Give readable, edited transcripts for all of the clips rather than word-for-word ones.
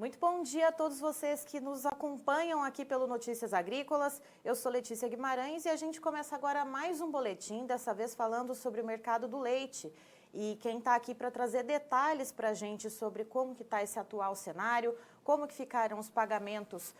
Muito bom dia a todos vocês que nos acompanham aqui pelo Notícias Agrícolas. Eu sou Letícia Guimarães e a gente começa agora mais um boletim, dessa vez falando sobre o mercado do leite. E quem está aqui para trazer detalhes para a gente sobre como que está esse atual cenário, como que ficaram os pagamentos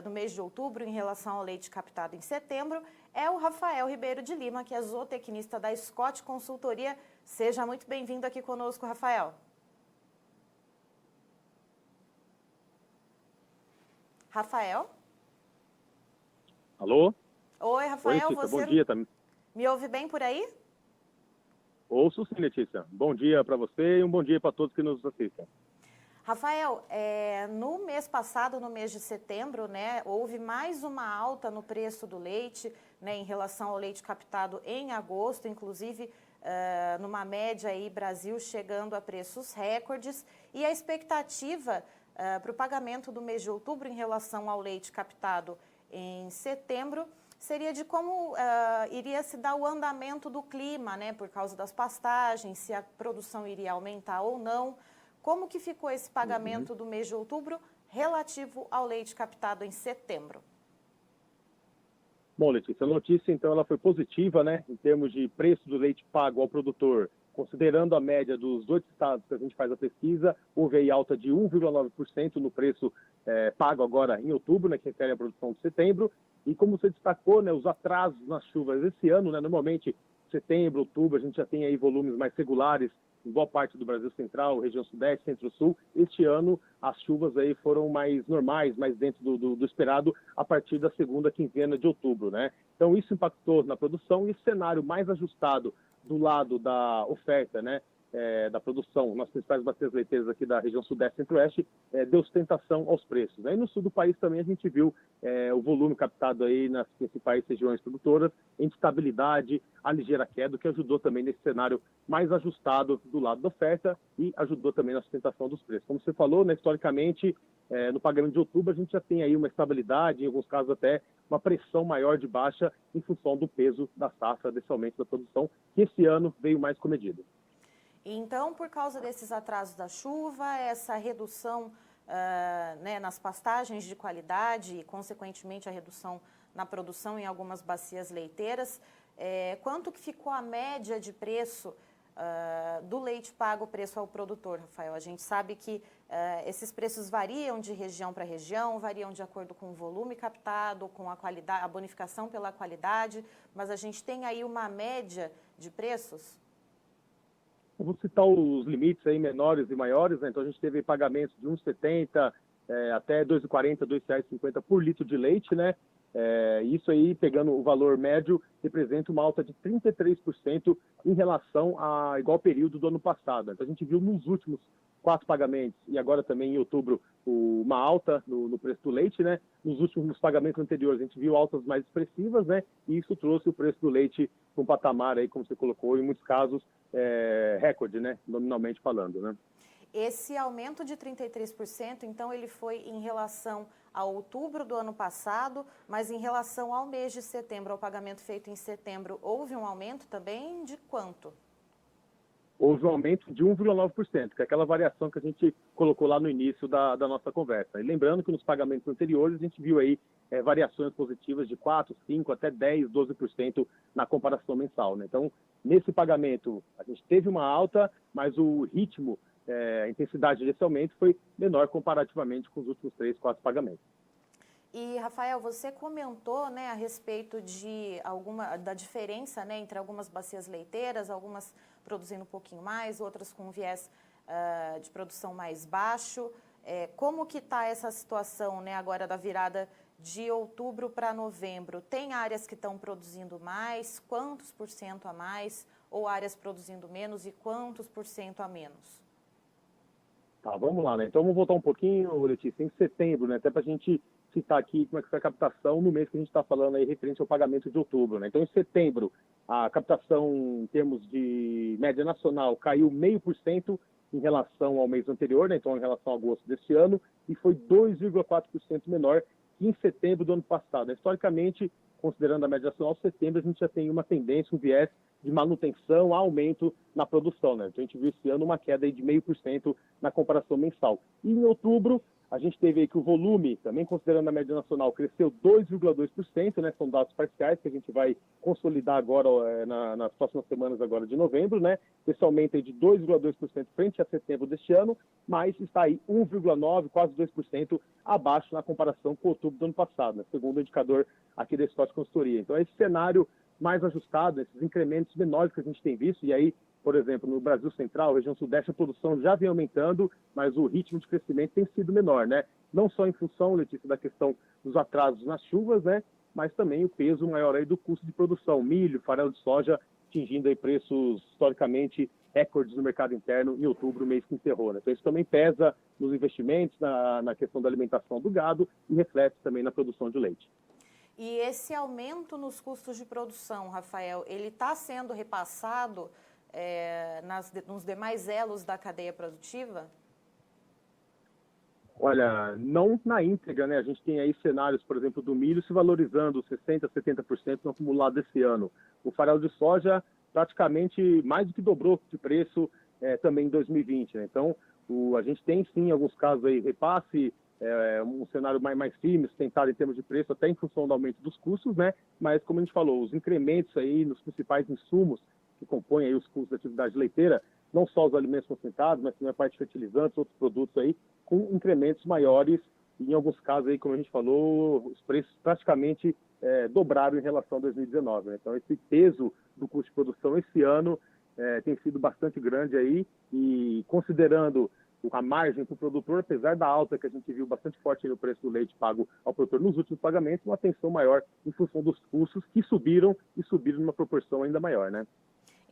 no mês de outubro em relação ao leite captado em setembro, é o Rafael Ribeiro de Lima, que é zootecnista da Scott Consultoria. Seja muito bem-vindo aqui conosco, Rafael. Rafael? Alô? Oi, Rafael. Oi, Letícia, você bom dia. me ouve bem por aí? Ouço sim, Letícia. Bom dia para você e um bom dia para todos que nos assistem. Rafael, no mês passado, no mês de setembro, né, houve mais uma alta no preço do leite, né, em relação ao leite captado em agosto, inclusive numa média aí, Brasil chegando a preços recordes, e a expectativa para o pagamento do mês de outubro em relação ao leite captado em setembro seria de como iria se dar o andamento do clima, né, por causa das pastagens, se a produção iria aumentar ou não. Como que ficou esse pagamento do mês de outubro relativo ao leite captado em setembro? Bom, Letícia, a notícia então ela foi positiva, né, em termos de preço do leite pago ao produtor. Considerando a média dos 8 estados que a gente faz a pesquisa, houve aí alta de 1,9% no preço pago agora em outubro, né, que refere à produção de setembro. E como você destacou, né, os atrasos nas chuvas esse ano, né, normalmente setembro, outubro, a gente já tem aí volumes mais regulares em boa parte do Brasil Central, região Sudeste, Centro-Sul. Este ano, as chuvas aí foram mais normais, mais dentro do esperado, a partir da segunda quinzena de outubro, né? Então, isso impactou na produção e esse cenário mais ajustado do lado da oferta, né, da produção nas principais bacias leiteiras aqui da região Sudeste e Centro-Oeste, deu sustentação aos preços, né? E no sul do país também a gente viu o volume captado aí nas principais regiões produtoras em estabilidade, a ligeira queda, o que ajudou também nesse cenário mais ajustado do lado da oferta e ajudou também na sustentação dos preços. Como você falou, né, historicamente, no pagamento de outubro a gente já tem aí uma estabilidade, em alguns casos até uma pressão maior de baixa em função do peso da safra, desse aumento da produção, que esse ano veio mais comedido. Então, por causa desses atrasos da chuva, essa redução né, nas pastagens de qualidade e, consequentemente, a redução na produção em algumas bacias leiteiras, quanto que ficou a média de preço do leite pago preço ao produtor, Rafael? A gente sabe que esses preços variam de região para região, variam de acordo com o volume captado, com a qualidade, a bonificação pela qualidade, mas a gente tem aí uma média de preços? Eu vou citar os limites aí menores e maiores, né? Então a gente teve pagamentos de R$ 1,70 até R$ 2,40, R$ 2,50 por litro de leite, né? Isso aí, pegando o valor médio, representa uma alta de 33% em relação a igual período do ano passado. Então a gente viu nos últimos 4 pagamentos e agora também em outubro uma alta no preço do leite, né? Nos últimos pagamentos anteriores a gente viu altas mais expressivas, né? E isso trouxe o preço do leite para um patamar aí, como você colocou, em muitos casos recorde, né? Nominalmente falando, né? Esse aumento de 33%, então, ele foi em relação a outubro do ano passado, mas em relação ao mês de setembro, ao pagamento feito em setembro, houve um aumento também de quanto? Houve um aumento de 1,9%, que é aquela variação que a gente colocou lá no início da nossa conversa. E lembrando que nos pagamentos anteriores a gente viu aí variações positivas de 4%, 5%, até 10%, 12% na comparação mensal, né? Então, nesse pagamento a gente teve uma alta, mas o ritmo, a intensidade desse aumento foi menor comparativamente com os últimos 3, 4 pagamentos. E, Rafael, você comentou, né, a respeito da diferença, né, entre algumas bacias leiteiras, algumas produzindo um pouquinho mais, outras com viés de produção mais baixo. Como que está essa situação, né, agora da virada de outubro para novembro? Tem áreas que estão produzindo mais? Quantos por cento a mais? Ou áreas produzindo menos e quantos por cento a menos? Tá, vamos lá, né? Então vamos voltar um pouquinho, Letícia, em setembro, né? Até para a gente citar aqui como é que foi a captação no mês que a gente está falando aí, referente ao pagamento de outubro, né? Então, em setembro, a captação em termos de média nacional caiu 0,5% em relação ao mês anterior, né? Então, em relação a agosto deste ano, e foi 2,4% menor que em setembro do ano passado. Historicamente, considerando a média nacional, setembro a gente já tem uma tendência, um viés de manutenção a aumento na produção, né? Então, a gente viu esse ano uma queda aí de 0,5% na comparação mensal. E em outubro, a gente teve aí que o volume, também considerando a média nacional, cresceu 2,2%, né? São dados parciais que a gente vai consolidar agora nas próximas semanas agora de novembro, né? Esse aumento aí de 2,2% frente a setembro deste ano, mas está aí 1,9%, quase 2% abaixo na comparação com outubro do ano passado, né? Segundo o indicador aqui da Scott Consultoria. Então, esse cenário mais ajustado, esses incrementos menores que a gente tem visto, e aí, por exemplo, no Brasil Central, região Sudeste, a produção já vem aumentando, mas o ritmo de crescimento tem sido menor, né? Não só em função, Letícia, da questão dos atrasos nas chuvas, né? Mas também o peso maior aí do custo de produção. Milho, farelo de soja, atingindo aí preços historicamente recordes no mercado interno em outubro, mês que encerrou, né? Então isso também pesa nos investimentos, na questão da alimentação do gado e reflete também na produção de leite. E esse aumento nos custos de produção, Rafael, ele está sendo repassado nos demais elos da cadeia produtiva? Olha, não na íntegra, né? A gente tem aí cenários, por exemplo, do milho se valorizando 60%, 70% no acumulado desse ano. O farelo de soja praticamente mais do que dobrou de preço também em 2020, né? Então, a gente tem sim, em alguns casos aí, repasse, um cenário mais firme, sustentado em termos de preço, até em função do aumento dos custos, né? Mas, como a gente falou, os incrementos aí nos principais insumos que compõem aí os custos da atividade leiteira, não só os alimentos concentrados, mas também a parte de fertilizantes, outros produtos aí, com incrementos maiores, e em alguns casos aí, como a gente falou, os preços praticamente dobraram em relação a 2019, né? Então, esse peso do custo de produção esse ano tem sido bastante grande aí, e considerando a margem para o produtor, apesar da alta que a gente viu bastante forte no preço do leite pago ao produtor nos últimos pagamentos, uma atenção maior em função dos custos que subiram e subiram numa proporção ainda maior, né?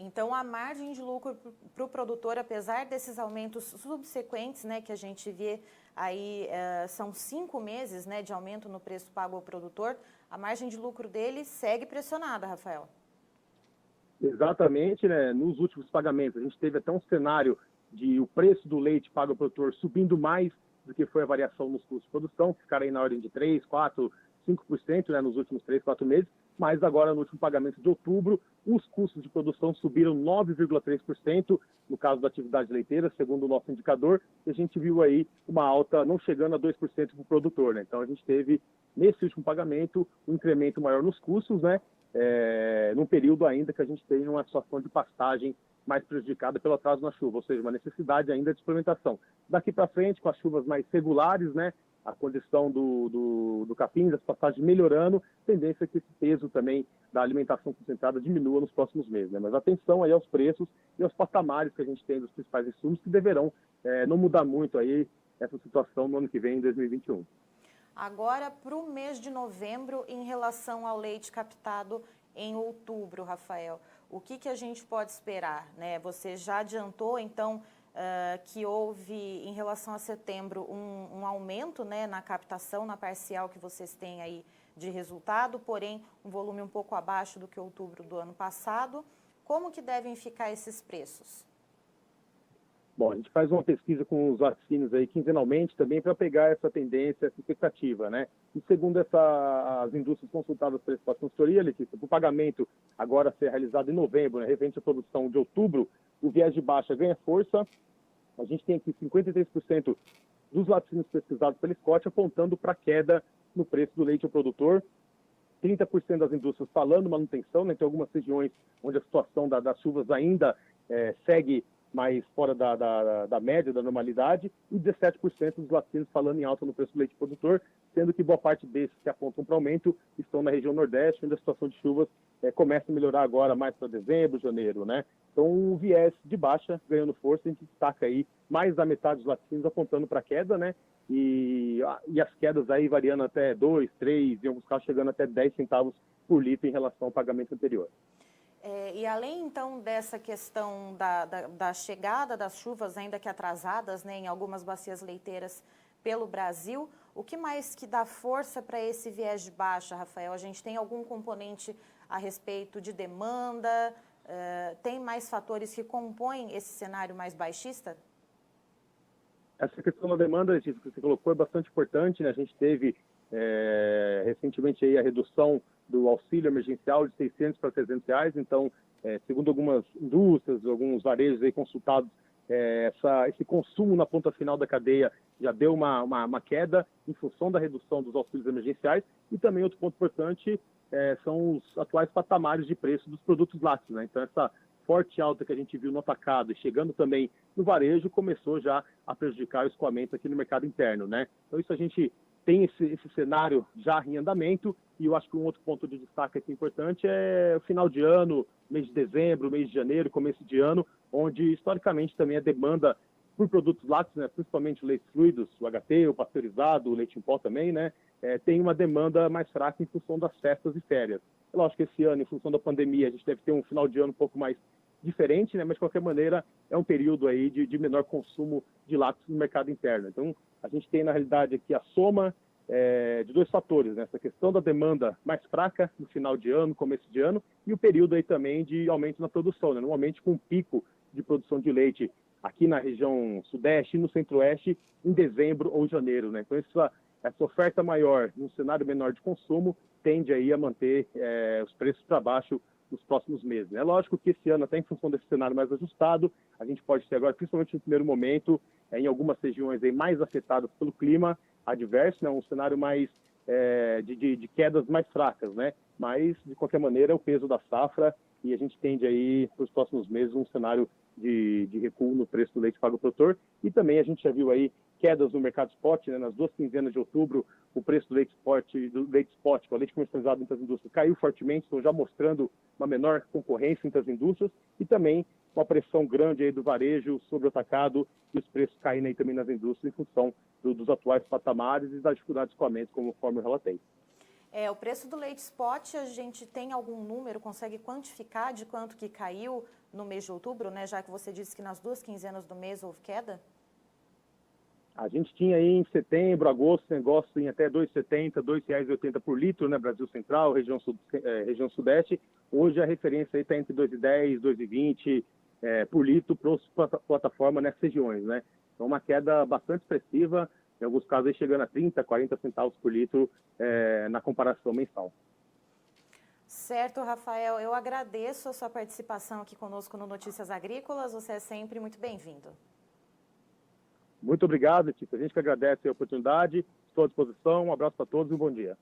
Então, a margem de lucro para o produtor, apesar desses aumentos subsequentes, né, que a gente vê aí, são 5 meses, né, de aumento no preço pago ao produtor, a margem de lucro dele segue pressionada, Rafael. Exatamente, né? Nos últimos pagamentos, a gente teve até um cenário de o preço do leite pago ao produtor subindo mais do que foi a variação nos custos de produção, que ficaram aí na ordem de 3, 4, 5%, né, nos últimos 3, 4 meses, mas agora no último pagamento de outubro, os custos de produção subiram 9,3%, no caso da atividade leiteira, segundo o nosso indicador, e a gente viu aí uma alta não chegando a 2% para o produtor, né? Então a gente teve, nesse último pagamento, um incremento maior nos custos, né? Num período ainda que a gente tem uma situação de pastagem mais prejudicada pelo atraso na chuva, ou seja, uma necessidade ainda de suplementação. Daqui para frente, com as chuvas mais regulares, né, a condição do capim, das pastagens melhorando, tendência é que esse peso também da alimentação concentrada diminua nos próximos meses, né? Mas atenção aí aos preços e aos patamares que a gente tem dos principais insumos, que deverão não mudar muito aí essa situação no ano que vem, em 2021. Agora, para o mês de novembro, em relação ao leite captado em outubro, Rafael, o que a gente pode esperar, né? Você já adiantou, então, que houve, em relação a setembro, um aumento, né, na captação, na parcial que vocês têm aí de resultado, porém, um volume um pouco abaixo do que outubro do ano passado. Como que devem ficar esses preços? Bom, a gente faz uma pesquisa com os vacinos aí quinzenalmente também para pegar essa tendência, essa expectativa, né? E segundo as indústrias consultadas pela Scott Consultoria, Letícia, o pagamento agora a ser realizado em novembro, né, referente à produção de outubro, o viés de baixa ganha força. A gente tem aqui 53% dos laticínios pesquisados pela Scott apontando para queda no preço do leite ao produtor. 30% das indústrias falando manutenção, né? Tem algumas regiões onde a situação das chuvas ainda segue mais fora da média, da normalidade, e 17% dos laticínios falando em alta no preço do leite produtor, sendo que boa parte desses que apontam para aumento estão na região Nordeste, onde a situação de chuvas começa a melhorar agora mais para dezembro, janeiro, né? Então, o viés de baixa ganhando força, a gente destaca aí mais da metade dos laticínios apontando para queda, né? E as quedas aí variando até 2, 3, em alguns casos chegando até 10 centavos por litro em relação ao pagamento anterior. E além, então, dessa questão da chegada das chuvas, ainda que atrasadas, né, em algumas bacias leiteiras pelo Brasil, o que mais que dá força para esse viés de baixa, Rafael? A gente tem algum componente a respeito de demanda? Tem mais fatores que compõem esse cenário mais baixista? Essa questão da demanda, que você colocou, é bastante importante, né? A gente teve recentemente aí a redução do auxílio emergencial de R$ 600 para R$ 300. Então, segundo algumas indústrias, alguns varejos aí consultados, esse consumo na ponta final da cadeia já deu uma queda em função da redução dos auxílios emergenciais. E também outro ponto importante são os atuais patamares de preço dos produtos lácteos, né? Então, essa forte alta que a gente viu no atacado e chegando também no varejo começou já a prejudicar o escoamento aqui no mercado interno, né? Então, isso a gente tem esse cenário já em andamento. E eu acho que um outro ponto de destaque aqui importante é o final de ano, mês de dezembro, mês de janeiro, começo de ano, onde historicamente também a demanda por produtos lácteos, né, principalmente leites fluidos, o HT, o pasteurizado, o leite em pó também, né, tem uma demanda mais fraca em função das festas e férias. É lógico que esse ano, em função da pandemia, a gente deve ter um final de ano um pouco mais diferente, né, mas de qualquer maneira é um período aí de menor consumo de lácteos no mercado interno. Então, a gente tem na realidade aqui a soma de dois fatores, né? Essa questão da demanda mais fraca no final de ano, começo de ano, e o período aí também de aumento na produção, né? Normalmente com um pico de produção de leite aqui na região sudeste e no centro-oeste em dezembro ou janeiro, né? Então essa oferta maior num cenário menor de consumo tende aí a manter os preços para baixo nos próximos meses. É lógico que esse ano, até em função desse cenário mais ajustado, a gente pode ter agora, principalmente no primeiro momento, em algumas regiões aí mais afetadas pelo clima adverso, né? Um cenário mais de quedas mais fracas, né? Mas, de qualquer maneira, é o peso da safra e a gente tende aí, para os próximos meses, um cenário de recuo no preço do leite pago ao produtor. E também a gente já viu aí quedas no mercado spot, né? Nas 2 quinzenas de outubro, o preço do leite spot, que é o leite comercializado entre as indústrias, caiu fortemente, então já mostrando uma menor concorrência entre as indústrias e também uma pressão grande aí do varejo sobre o atacado e os preços caindo aí também nas indústrias em função dos atuais patamares e das dificuldades de escoamento, conforme eu relatei. O preço do leite spot, a gente tem algum número, consegue quantificar de quanto que caiu no mês de outubro, né? Já que você disse que nas 2 quinzenas do mês houve queda? A gente tinha aí em setembro, agosto, negócio em até R$ 2,70, R$ 2,80 por litro, né? Brasil Central, região Sudeste. Hoje a referência aí está entre R$ 2,10, R$ 2,20 por litro para a plataforma nessas regiões, né? Então uma queda bastante expressiva, em alguns casos aí chegando a 30, 40 centavos por litro na comparação mensal. Certo, Rafael. Eu agradeço a sua participação aqui conosco no Notícias Agrícolas. Você é sempre muito bem-vindo. Muito obrigado, Tito. A gente que agradece a oportunidade. Estou à disposição. Um abraço para todos e um bom dia.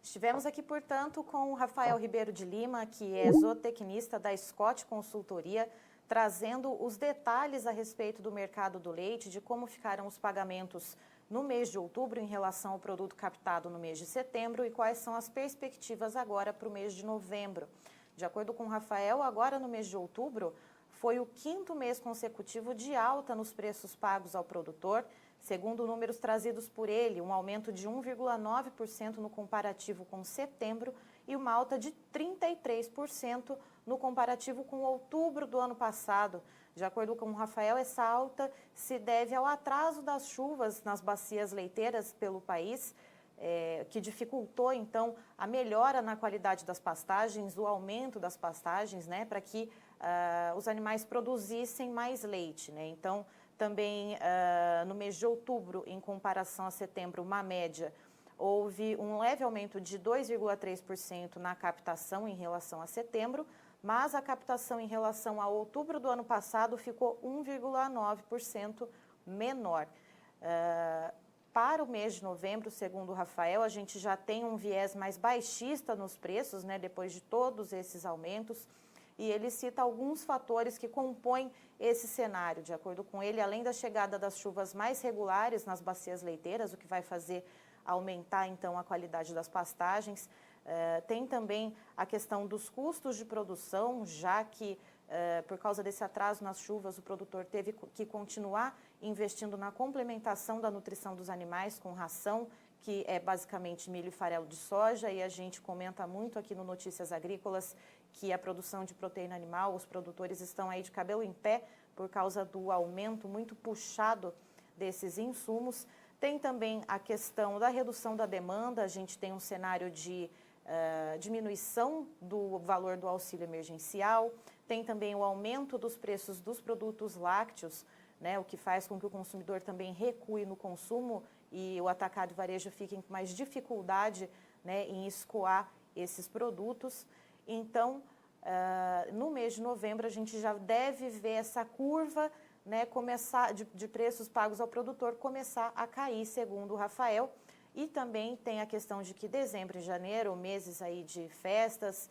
Estivemos aqui, portanto, com o Rafael Ribeiro de Lima, que é zootecnista da Scott Consultoria, trazendo os detalhes a respeito do mercado do leite, de como ficaram os pagamentos no mês de outubro em relação ao produto captado no mês de setembro e quais são as perspectivas agora para o mês de novembro. De acordo com o Rafael, agora no mês de outubro foi o 5º mês consecutivo de alta nos preços pagos ao produtor, segundo números trazidos por ele, um aumento de 1,9% no comparativo com setembro e uma alta de 33% no comparativo com outubro do ano passado. De acordo com o Rafael, essa alta se deve ao atraso das chuvas nas bacias leiteiras pelo país, que dificultou, então, a melhora na qualidade das pastagens, o aumento das pastagens, né, para que os animais produzissem mais leite, né? Então, também no mês de outubro, em comparação a setembro, uma média, houve um leve aumento de 2,3% na captação em relação a setembro, mas a captação em relação a outubro do ano passado ficou 1,9% menor. Para o mês de novembro, segundo o Rafael, a gente já tem um viés mais baixista nos preços, né, depois de todos esses aumentos, e ele cita alguns fatores que compõem esse cenário. De acordo com ele, além da chegada das chuvas mais regulares nas bacias leiteiras, o que vai fazer aumentar, então, a qualidade das pastagens, tem também a questão dos custos de produção, já que, por causa desse atraso nas chuvas, o produtor teve que continuar investindo na complementação da nutrição dos animais com ração, que é basicamente milho e farelo de soja, e a gente comenta muito aqui no Notícias Agrícolas que a produção de proteína animal, os produtores estão aí de cabelo em pé por causa do aumento muito puxado desses insumos. Tem também a questão da redução da demanda, a gente tem um cenário de diminuição do valor do auxílio emergencial, tem também o aumento dos preços dos produtos lácteos, né, o que faz com que o consumidor também recue no consumo e o atacado e varejo fiquem com mais dificuldade, né, em escoar esses produtos. Então, no mês de novembro, a gente já deve ver essa curva, né, começar de preços pagos ao produtor começar a cair, segundo o Rafael. E também tem a questão de que dezembro e janeiro, meses aí de festas,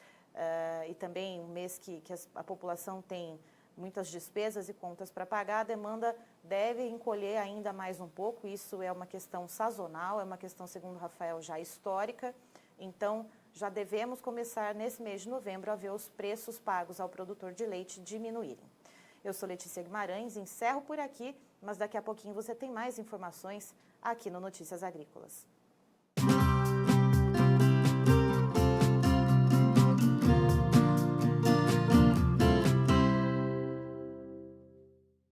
e também um mês que a população tem muitas despesas e contas para pagar, a demanda deve encolher ainda mais um pouco. Isso é uma questão sazonal, é uma questão, segundo o Rafael, já histórica. Então, já devemos começar nesse mês de novembro a ver os preços pagos ao produtor de leite diminuírem. Eu sou Letícia Guimarães, encerro por aqui, mas daqui a pouquinho você tem mais informações aqui no Notícias Agrícolas.